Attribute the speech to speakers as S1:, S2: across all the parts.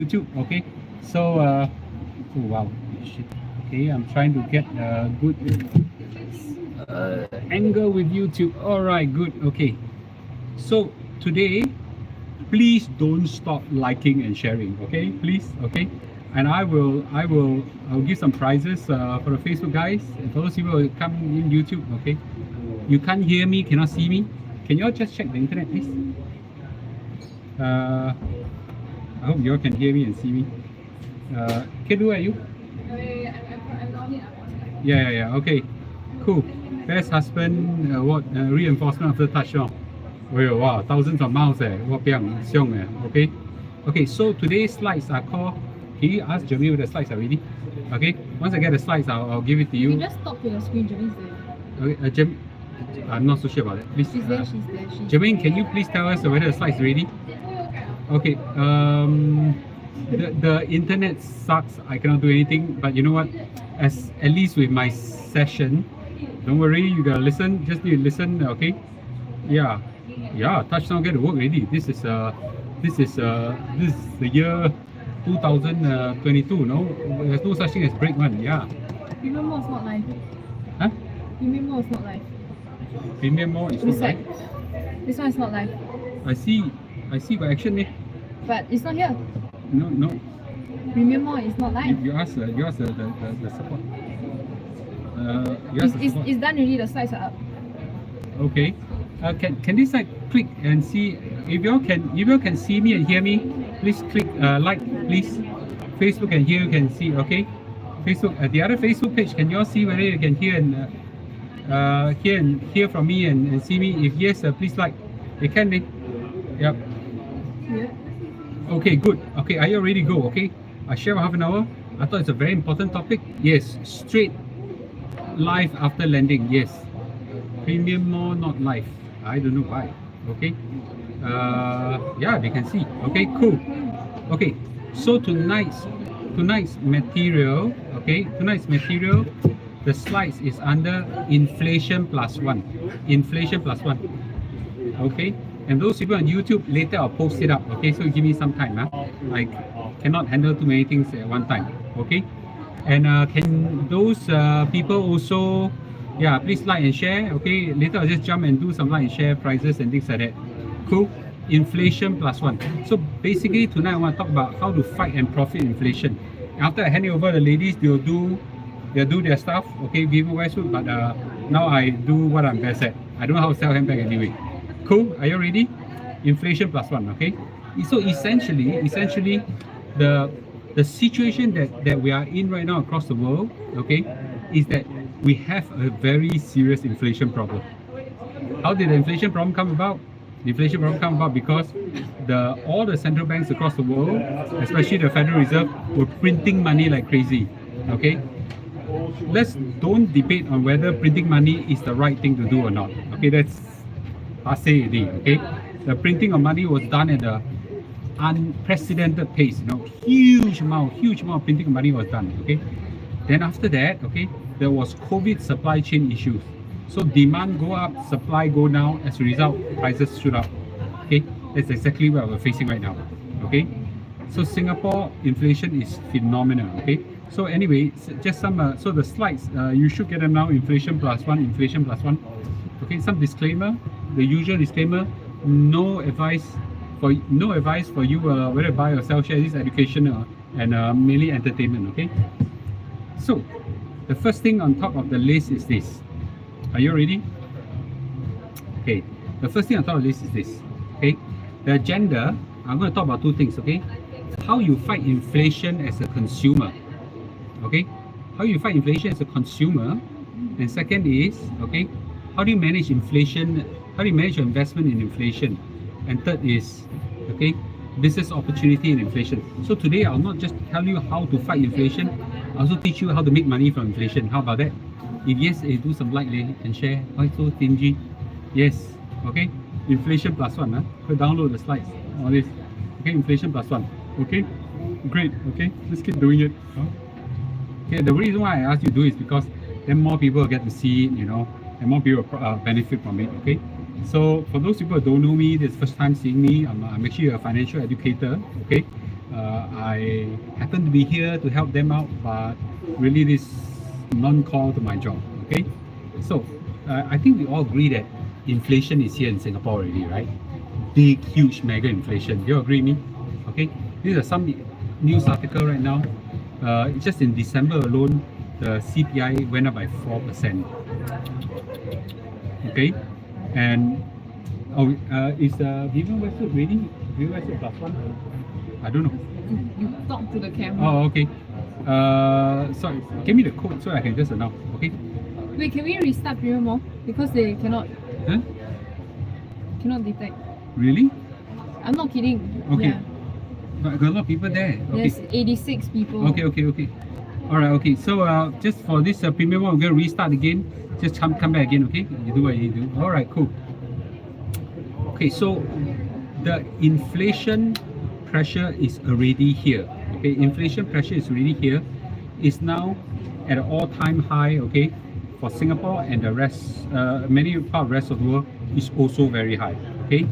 S1: YouTube. Okay, so oh wow, shit. Okay, I'm trying to get a good angle with YouTube. All right, good. Okay, so today, please don't stop liking and sharing. Okay, please. Okay, and I'll give some prizes for the Facebook guys. And for those people who come in YouTube. Okay, you can't hear me, cannot see me. Can you all just check the internet, please? I hope you all can hear me and see me. Kedu, are you?
S2: I'm on it.
S1: Yeah. Okay, cool. Best husband award reinforcement after touchdown. Oh wow, thousands of miles Wapiang, xiong Okay. Okay, so today's slides are called. Can you ask Jamil the slides are ready? Okay. Once I get the slides, I'll give it to
S2: You
S1: you.
S2: just talk to your screen, Jermaine.
S1: Okay, I'm not so sure about that. Please.
S2: She's there, she's there.
S1: Jermaine, can you please tell us whether the slides are ready? Okay. The internet sucks. I cannot do anything. But you know what? At least with my session, don't worry. You gotta listen. Just need to listen. Okay. Yeah. Touchdown get to work already. This is the year 2022. No, there's no such thing as break one. Yeah.
S2: Premium Mall is not live.
S1: Huh?
S2: Premium Mall is not live.
S1: Premium Mall is
S2: This
S1: not
S2: side.
S1: live.
S2: This one is not live.
S1: I see by action.
S2: But it's not here.
S1: No.
S2: Premium Mall is not live.
S1: You ask the support. You ask the support.
S2: It's done already, the slides are up.
S1: Okay. Can this side click and see if you all can see me and hear me? Please click like, please. Facebook and here you can see. Okay. Facebook. The other Facebook page. Can you all see whether you can hear and hear from me and see me? If yes, please like. It can be. Yep.
S2: Yeah.
S1: Okay. Good. Okay. Are you ready to go? Okay. I share half an hour. I thought it's a very important topic. Yes. Straight live after landing. Yes. Premium Mall not live. I don't know why. Okay. Yeah, they can see. Okay, cool. Okay, so tonight's material. Okay, the slides is under inflation plus one. Inflation plus one. Okay, and those people on YouTube later I'll post it up. Okay, so give me some time. I cannot handle too many things at one time. Okay, and can those people also? Yeah, please like and share. Okay, later I'll just jump and do some like and share prizes and things like that. Cool. Inflation plus one. So basically tonight I want to talk about how to fight and profit inflation. After I hand it over, the ladies they'll do their stuff. Okay, Vivo Westwood. But now I do what I'm best at. I don't know how to sell handbag anyway. Cool. Are you ready? Inflation plus one. Okay. So essentially, the situation that we are in right now across the world, okay, is that we have a very serious inflation problem. How did the inflation problem come about? The inflation problem come about because all the central banks across the world, especially the Federal Reserve, were printing money like crazy. Okay, let's don't debate on whether printing money is the right thing to do or not. Okay, that's passe. Okay, the printing of money was done at an unprecedented pace. Huge amount of printing of money was done. Okay, then after that, okay, there was COVID supply chain issues. So demand go up, supply go down. As a result, prices shoot up. Okay, that's exactly what we're facing right now. Okay, so Singapore inflation is phenomenal. Okay, so anyway, just some. So the slides, you should get them now. Inflation plus one. Okay, some disclaimer. The usual disclaimer. No advice for you whether to buy or sell shares. This is educational and mainly entertainment. Okay. So, the first thing on top of the list is this. Are you ready? Okay. The first thing on top of the list is this. Okay. The agenda, I'm going to talk about two things. Okay. How you fight inflation as a consumer. Okay. How you fight inflation as a consumer. And second is, okay, how do you manage inflation? How do you manage your investment in inflation? And third is, okay, business opportunity in inflation. So today I'll not just tell you how to fight inflation, I'll also teach you how to make money from inflation. How about that? If yes, do some like and share. Why so stingy? Yes. Okay. Inflation plus one. Go download the slides. All this. Okay. Inflation plus one. Okay. Great. Okay. Let's keep doing it. Okay. The reason why I asked you to do is because then more people get to see it, and more people benefit from it. Okay. So for those people who don't know me, this is the first time seeing me. I'm actually a financial educator. Okay. I happen to be here to help them out, but really this non-core to my job. Okay, so I think we all agree that inflation is here in Singapore already, right? Big, huge, mega inflation. Do you agree with me? Okay, these are some news article right now. Just in December alone, the CPI went up by 4%. Okay, and is Vivian Westwood ready? Vivian Westwood plus one? I don't know.
S2: You talk to the camera.
S1: Oh, okay. Sorry, give me the code so I can just announce. Okay.
S2: Wait, can we restart Premium Mall? Because they cannot
S1: Huh?
S2: detect.
S1: Really?
S2: I'm not kidding.
S1: Okay.
S2: Yeah.
S1: But got a lot of people there. Okay.
S2: There's 86 people.
S1: Okay. All right. Okay. So just for this premium one, we're gonna restart again. Just come back again. Okay. You do what you do. All right. Cool. Okay. So the inflation pressure is already here. Okay. Inflation pressure is already here. It's now at an all-time high. Okay. For Singapore and the rest, many part of the rest of the world is also very high. Okay.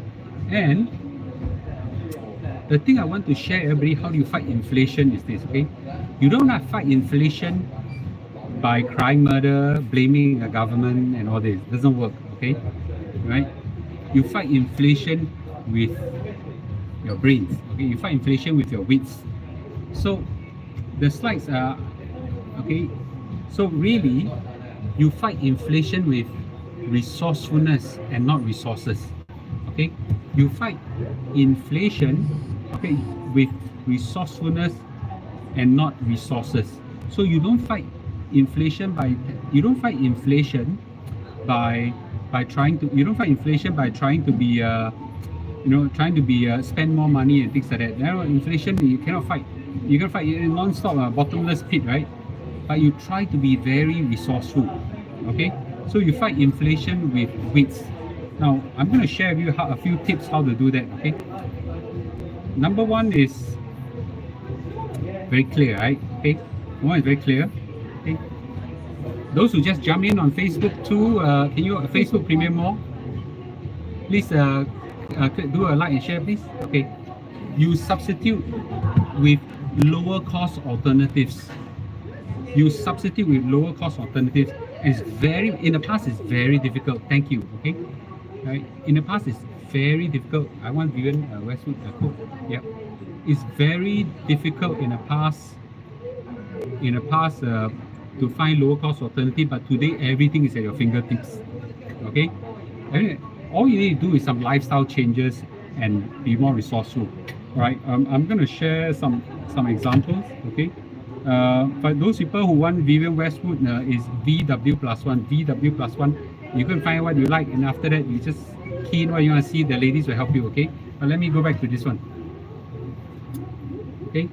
S1: And the thing I want to share everybody, how do you fight inflation is this, okay? You don't have fight inflation by crying murder, blaming the government and all this. It doesn't work, okay? Right? You fight inflation with your brains, okay? You fight inflation with your wits. So the slides are, okay? So really, you fight inflation with resourcefulness and not resources, okay? You fight inflation, okay, with resourcefulness and not resources. So you don't fight inflation by trying to be spend more money and things like that. Now inflation you cannot fight. You can fight a non-stop bottomless pit, right? But you try to be very resourceful. Okay, so you fight inflation with wits. Now I'm going to share with you a few tips how to do that. Okay. Number one is very clear, right? Okay, one is very clear. Okay, those who just jump in on Facebook too, can you Facebook Premium Mall? Please do a like and share, please. Okay, you substitute with lower cost alternatives. It's very in the past it's very difficult. Thank you. Okay, right? In the past it's very difficult. I want Vivian Westwood cook. Yeah, it's very difficult in the past. To find lower cost alternative, but today everything is at your fingertips. Okay, all you need to do is some lifestyle changes and be more resourceful. All right, I'm going to share some examples. Okay, for those people who want Vivian Westwood, is VW+1. VW+1. You can find what you like, and after that you just key in what you want to see. The ladies will help you. Okay, but let me go back to this one. Okay,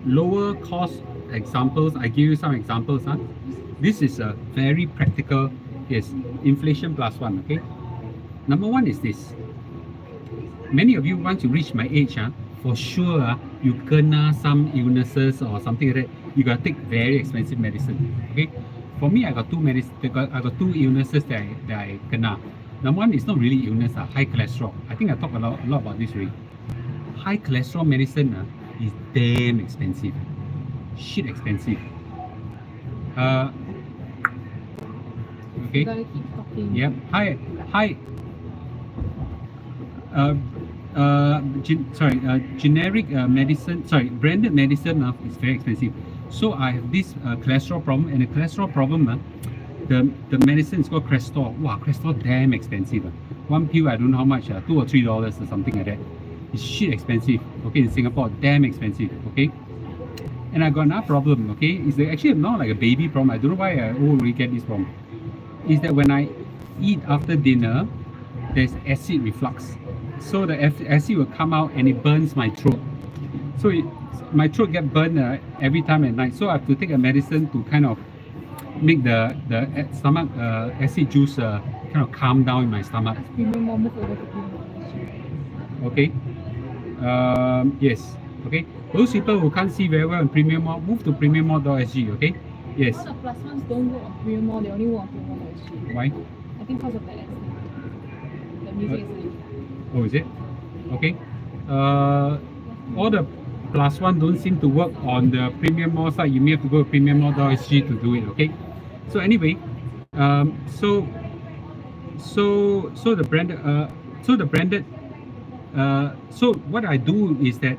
S1: lower cost examples. I give you some examples. This is a very practical. Yes, inflation plus one. Okay, number one is this. Many of you, once you reach my age, for sure, you kena some illnesses or something like that. You gotta take very expensive medicine. Okay, for me, I got two illnesses that I kena. Number one is not really illness, high cholesterol. I think I talked a lot about this already. High cholesterol medicine is damn expensive. Shit expensive. Okay.
S2: You gotta keep talking.
S1: Yep. Generic medicine. Branded medicine is very expensive. So I have this cholesterol problem, and the cholesterol problem, the medicine is called Crestor. Wow, Crestor damn expensive. One pill, I don't know how much, $2 or $3 or something like that. It's shit expensive. Okay, in Singapore, damn expensive. Okay. And I got another problem. Okay, it's actually not like a baby problem. I don't know why I already get this problem. Is that when I eat after dinner, there's acid reflux. So the acid will come out and it burns my throat. So my throat gets burned every time at night. So I have to take a medicine to kind of make the stomach acid juice kind of calm down in my stomach.
S2: Premium Mall, move over to Premium Mall.
S1: Okay. Yes. Okay. Those people who can't see very well in Premium Mall, move to premiummall.sg. Okay. Yes.
S2: All the plus ones don't work on Premium Mall, they only work on Premium Mall.
S1: Why?
S2: I think because of the ads. The music is
S1: Oh, is it? Okay. All the plus one don't seem to work on the Premium Mall side, you may have to go to premiummall.sg to do it. Okay. So anyway, so the branded, so what I do is that,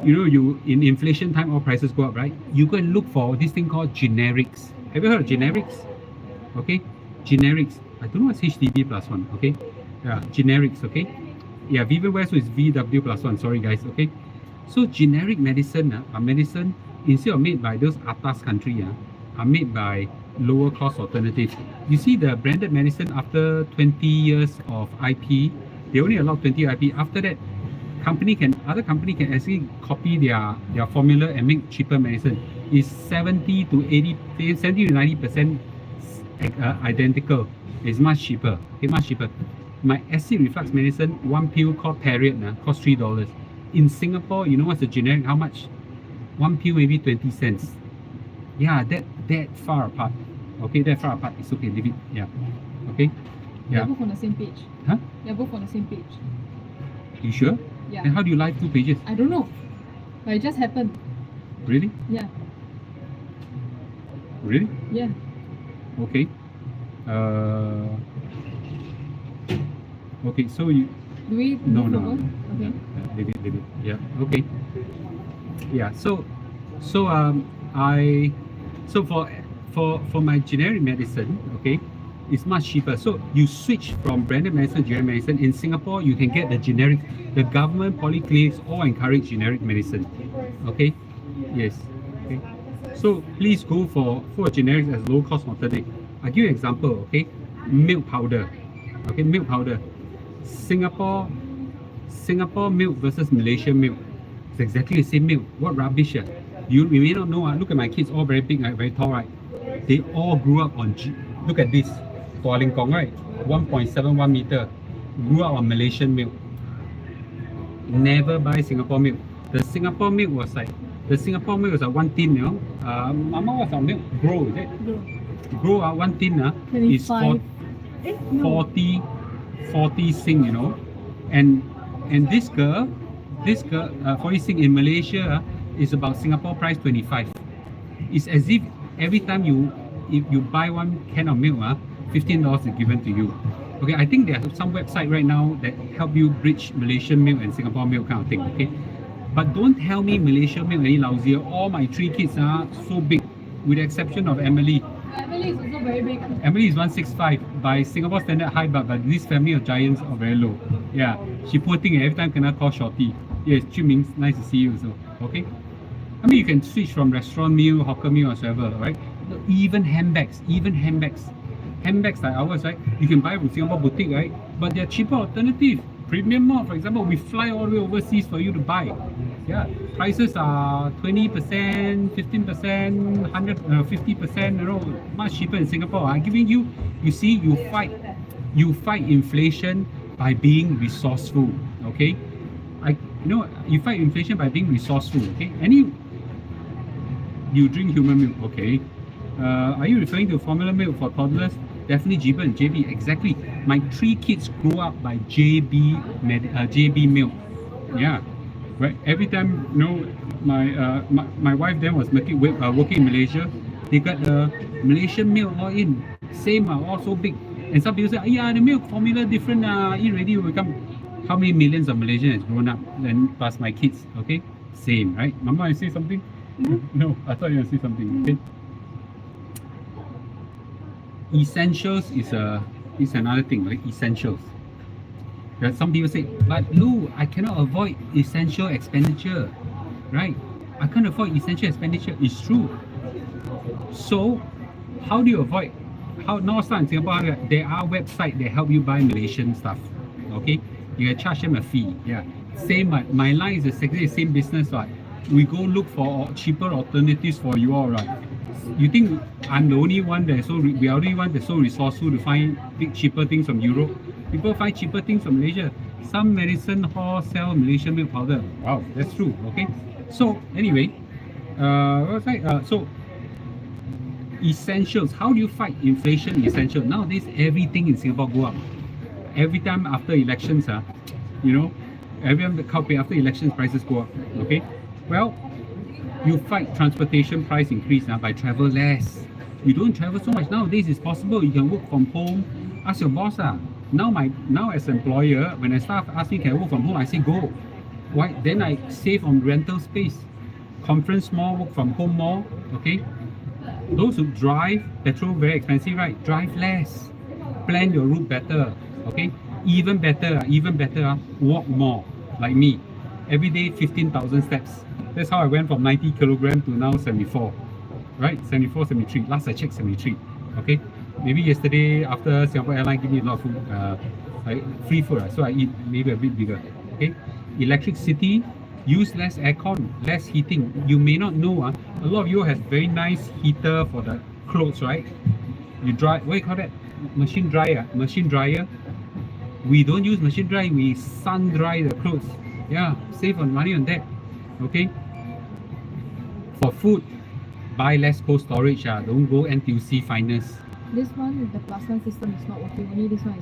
S1: you in inflation time, all prices go up, right? You go and look for this thing called generics. Have you heard of generics? Okay, generics. I don't know what's HDB plus one. Okay, yeah, generics. Okay, yeah, Vivian West is VW plus one. Sorry guys. Okay, so generic medicine, medicine instead of made by those atas country, are made by lower cost alternatives. You see the branded medicine after 20 years of IP, they only allow 20 IP. After that, other company can actually copy their formula and make cheaper medicine. It's 70 to 90% identical. It's much cheaper. Okay, much cheaper. My acid reflux medicine, one pill called Period, costs $3. In Singapore, you know what's the generic? How much? One pill maybe 20 cents. Yeah, that far apart. Okay, that far apart. It's okay, leave it. Yeah. Okay.
S2: They're
S1: Yeah.
S2: both on the same page.
S1: Huh?
S2: They're both on the same page.
S1: You sure?
S2: Yeah.
S1: And how do you like 2 pages?
S2: I don't know. But it just happened.
S1: Really?
S2: Yeah.
S1: Really?
S2: Yeah.
S1: Okay. Okay, so you
S2: Do we
S1: no
S2: move
S1: no,
S2: over?
S1: no.
S2: Okay.
S1: Leave it. Yeah. Okay. Yeah. So for my generic medicine, okay, it's much cheaper. So you switch from branded medicine to generic medicine. In Singapore, you can get the generic. The government polyclinics all encourage generic medicine. Okay. Yes. Okay. So please go for generics as low cost alternative. I'll give you an example. Okay. Milk powder. Okay. Milk powder. Singapore milk versus Malaysian milk. It's exactly the same milk. What rubbish! You may not know. Look at my kids, all very big, very tall, right? They all grew up on. Look at this, Tua Ling Kong, right? 1.71 meter. Grew up on Malaysian milk. Never buy Singapore milk. The Singapore milk was like one tin, you know. Mama, what's our milk? Grow, is it? Grow, one tin, is
S2: 25.
S1: 40 Sing, you know. And this girl, 40 Sing in Malaysia is about Singapore price 25. It's as if every time if you buy one can of milk, $15 is given to you. Okay, I think there's some website right now that help you bridge Malaysian milk and Singapore milk kind of thing. Okay, but don't tell me Malaysian milk any lousier. All my 3 kids are so big, with the exception of Emily.
S2: Emily is also very big.
S1: Emily is 165 by Singapore standard high, but this family of giants are very low. Yeah, she poor thing every time cannot call shorty. Yes, Chuming, nice to see you also. Okay, I mean you can switch from restaurant meal, hawker meal, or whatever, right? Even handbags like ours, right? You can buy from Singapore boutique, right? But they're cheaper alternative. Premium Mall, for example, we fly all the way overseas for you to buy. Yeah, prices are 20%, 15%, 50%, you know, much cheaper in Singapore. I'm giving you, you see, you fight inflation by being resourceful. Okay, you fight inflation by being resourceful. Okay, you drink human milk. Okay, are you referring to formula milk for toddlers? Definitely Gibbon, JB, exactly. My 3 kids grew up by JB milk. Yeah, right. Every time, my wife then was working in Malaysia. They got Malaysian milk all in, same, all so big. And some people say, yeah, the milk formula different. Already will become. How many millions of Malaysians has grown up? Then plus my kids. Okay, same, right? Mama, you say something? No, I thought you were say something. Okay. Essentials is another thing, right? Essentials. Some people say, but Lou, I cannot avoid essential expenditure, right? I can't avoid essential expenditure. It's true. So, how do you avoid? Now in Singapore, there are websites that help you buy Malaysian stuff. Okay, you can charge them a fee. Yeah, same. My line is exactly the same business, right? We go look for cheaper alternatives for you all, right? You think I'm the only one we are the only one that's so resourceful to find cheaper things from Europe? People find cheaper things from Malaysia. Some medicine hall sell Malaysian milk powder. Wow, that's true. Okay, so anyway, what was I? So essentials. How do you fight inflation? Essential. Nowadays, everything in Singapore go up. Every time after elections, Everyone can't pay after elections, prices go up. Okay, well, you fight transportation price increase now by travel less. You don't travel so much nowadays. It's possible. You can work from home. Ask your boss. Now as employer, when a staff ask me can I work from home, I say go. Why? Then I save on rental space. Conference mall, work from home mall. Okay. Those who drive, petrol very expensive, right? Drive less. Plan your route better. Okay. Even better, walk more. Like me, every day 15,000 steps. That's how I went from 90 kilograms to now 74. Right? 74, 73. Last I checked, 73. Okay. Maybe yesterday after Singapore Airlines give me a lot of food, free food, so I eat maybe a bit bigger. Okay. Electric city, use less aircon, less heating. You may not know, a lot of you has very nice heater for the clothes, right? You dry, what do you call that? Machine dryer. We don't use machine dry, we sun dry the clothes. Yeah, save on money on that. Okay. For food, buy less cold storage. Don't go NTUC Finest.
S2: This one, the plus one system is not working. Only this one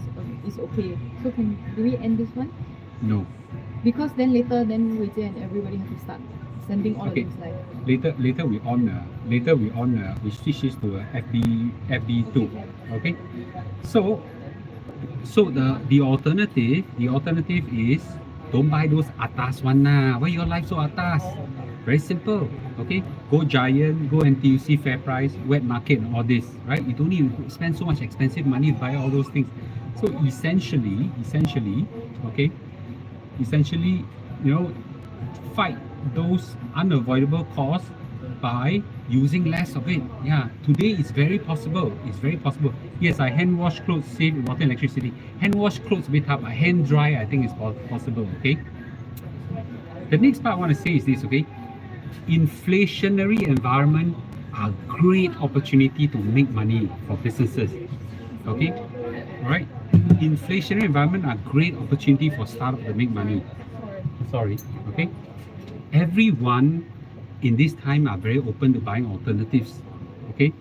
S2: is okay. So do we end this one?
S1: No.
S2: Because then later, Wei Jie and everybody have to start sending all
S1: Okay.
S2: of these like.
S1: Later we switch this to FB2. Okay. So the alternative is don't buy those atas one nah. Why your life so atas? Very simple. Okay, go Giant, go NTUC FairPrice, Wet Market, and all this, right? You don't need to spend so much expensive money to buy all those things. So essentially, fight those unavoidable costs by using less of it. Yeah, today it's very possible. Yes, I hand wash clothes, save water and electricity. Hand wash clothes a bit tough. Hand dry, I think is possible. Okay. The next part I want to say is this. Okay, inflationary environment are great opportunity to make money for businesses. Okay, all right. Inflationary environment are great opportunity for startup to make money. Sorry. Okay. Everyone in this time are very open to buying alternatives. Okay,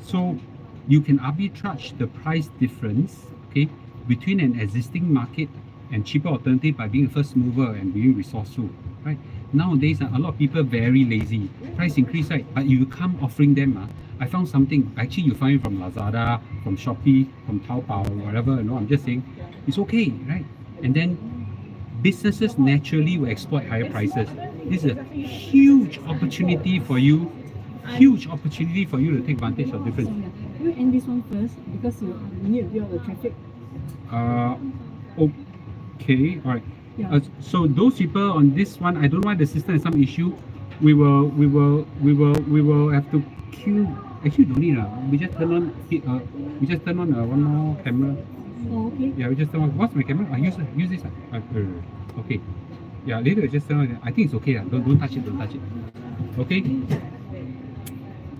S1: so you can arbitrage the price difference, okay, between an existing market and cheaper alternative by being a first mover and being resourceful. Right? Nowadays, a lot of people very lazy. Price increase, right? But you come offering them. I found something. Actually, you find it from Lazada, from Shopee, from Taobao, whatever. I'm just saying, it's okay, right? And then businesses naturally will exploit higher prices. This is a huge opportunity for you to take advantage of difference.
S3: You end this one first because you need to build the traffic.
S1: Okay, all right.
S3: Yeah.
S1: So those people on this one, I don't know why the system has some issue. We will have to queue. Actually, don't need we just turn on. One more camera.
S3: Oh, okay.
S1: Yeah, we just turn on. What's my camera? Use this. Okay. Yeah, later we just turn on. I think it's okay. Don't touch it. Okay.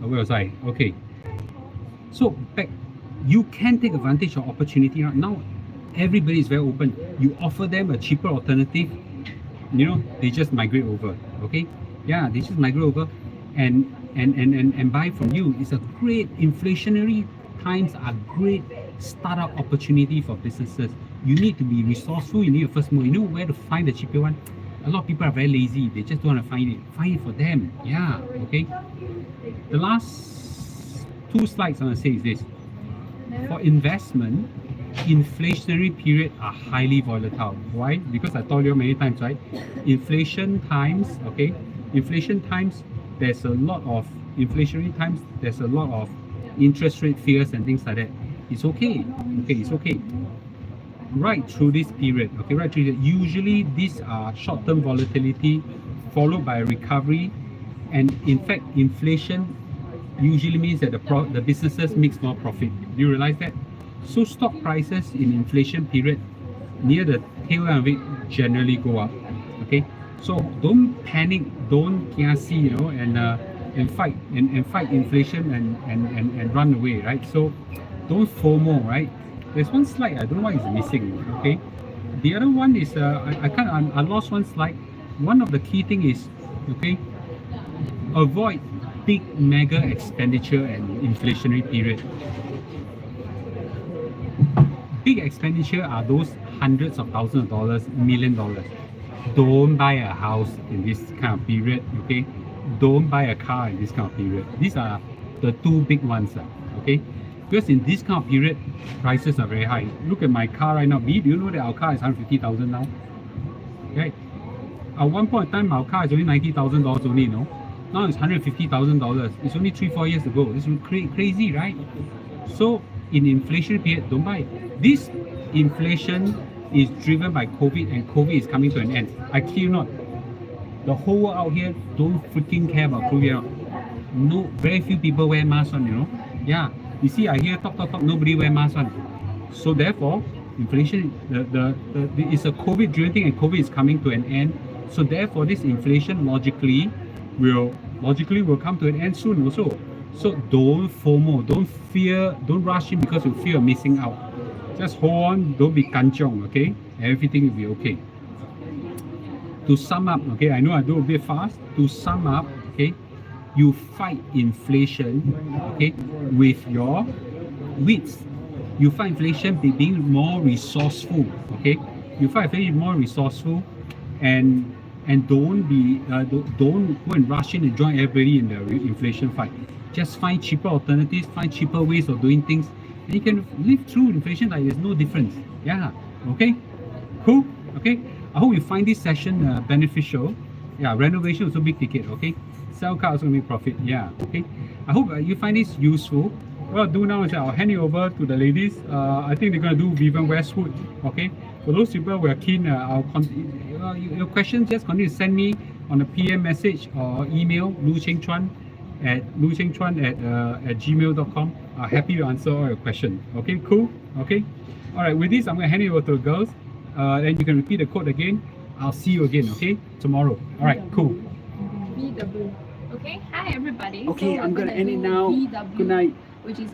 S1: Where was I? Okay. So back, you can take advantage of opportunity now. Everybody is very open. You offer them a cheaper alternative, they just migrate over. Okay. Yeah, they just migrate over and buy from you. It's a great inflationary times are great startup opportunity for businesses. You need to be resourceful. You need a first move. You know where to find the cheaper one. A lot of people are very lazy. They just don't want to find it. Find it for them. Yeah. Okay. The last 2 slides I want to say is this: for investment, inflationary period are highly volatile. Why? Because I told you many times, right? Inflation times, there's a lot of inflationary times, there's a lot of interest rate fears and things like that. It's okay. It's okay. Right through this period, usually these are short-term volatility followed by a recovery, and in fact, inflation usually means that the businesses makes more profit. Do you realize that? So stock prices in inflation period near the tail end of it generally go up. Okay, so don't panic, don't kiasi, and fight inflation and run away, right? So don't FOMO, right? There's one slide I don't know why it's missing. Okay, the other one is I lost one slide. One of the key thing is avoid big mega expenditure and inflationary period. Big expenditure are those hundreds of thousands of dollars, $1 million. don't buy a house in this kind of period, okay? Don't buy a car in this kind of period. These are the two big ones, okay? Because in this kind of period, prices are very high. Look at my car right now. Do you know that our car is 150,000 now? Okay. At one point in time, our car is only $90,000 only, no? Now it's $150,000. It's only 3-4 years ago. It's crazy, right? So in inflation period, don't buy. This inflation is driven by COVID, and COVID is coming to an end. I kid you not. The whole world out here don't freaking care about COVID. No, very few people wear masks on, you know. Yeah. You see, I hear talk, nobody wear masks on. So therefore, inflation, it's a COVID-driven thing, and COVID is coming to an end. So therefore, this inflation logically will come to an end soon also. So don't FOMO, don't rush in because you fear missing out. Just hold on, don't be kanchong, okay? Everything will be okay. To sum up, okay, I know I do a bit fast. To sum up, okay, you fight inflation, okay, with your wits. You fight inflation by being more resourceful, okay? You fight inflation more resourceful, and don't go and rush in and join everybody in the inflation fight. Just find cheaper alternatives, find cheaper ways of doing things, and you can live through inflation like there's no difference. Yeah, okay, cool, okay. I hope you find this session beneficial. Yeah, renovation also big ticket, okay. Sell car also make profit. Yeah, okay. I hope you find this useful. What I'll do now is I'll hand it over to the ladies. I think they're gonna do Vivian Westwood. Okay. For those people who are keen, your questions just continue to send me on a PM message or email luchengchuan at gmail.com. I'm happy to answer all your questions. Okay, cool. Okay. All right. With this, I'm gonna hand it over to the girls. Then you can repeat the code again. I'll see you again. Okay, tomorrow. All right. Cool.
S2: VW.
S4: Okay, hi everybody.
S1: Okay,
S4: So
S1: I'm
S4: we're
S1: gonna end it
S4: do
S1: now.
S4: VW,
S1: Good night.
S4: which is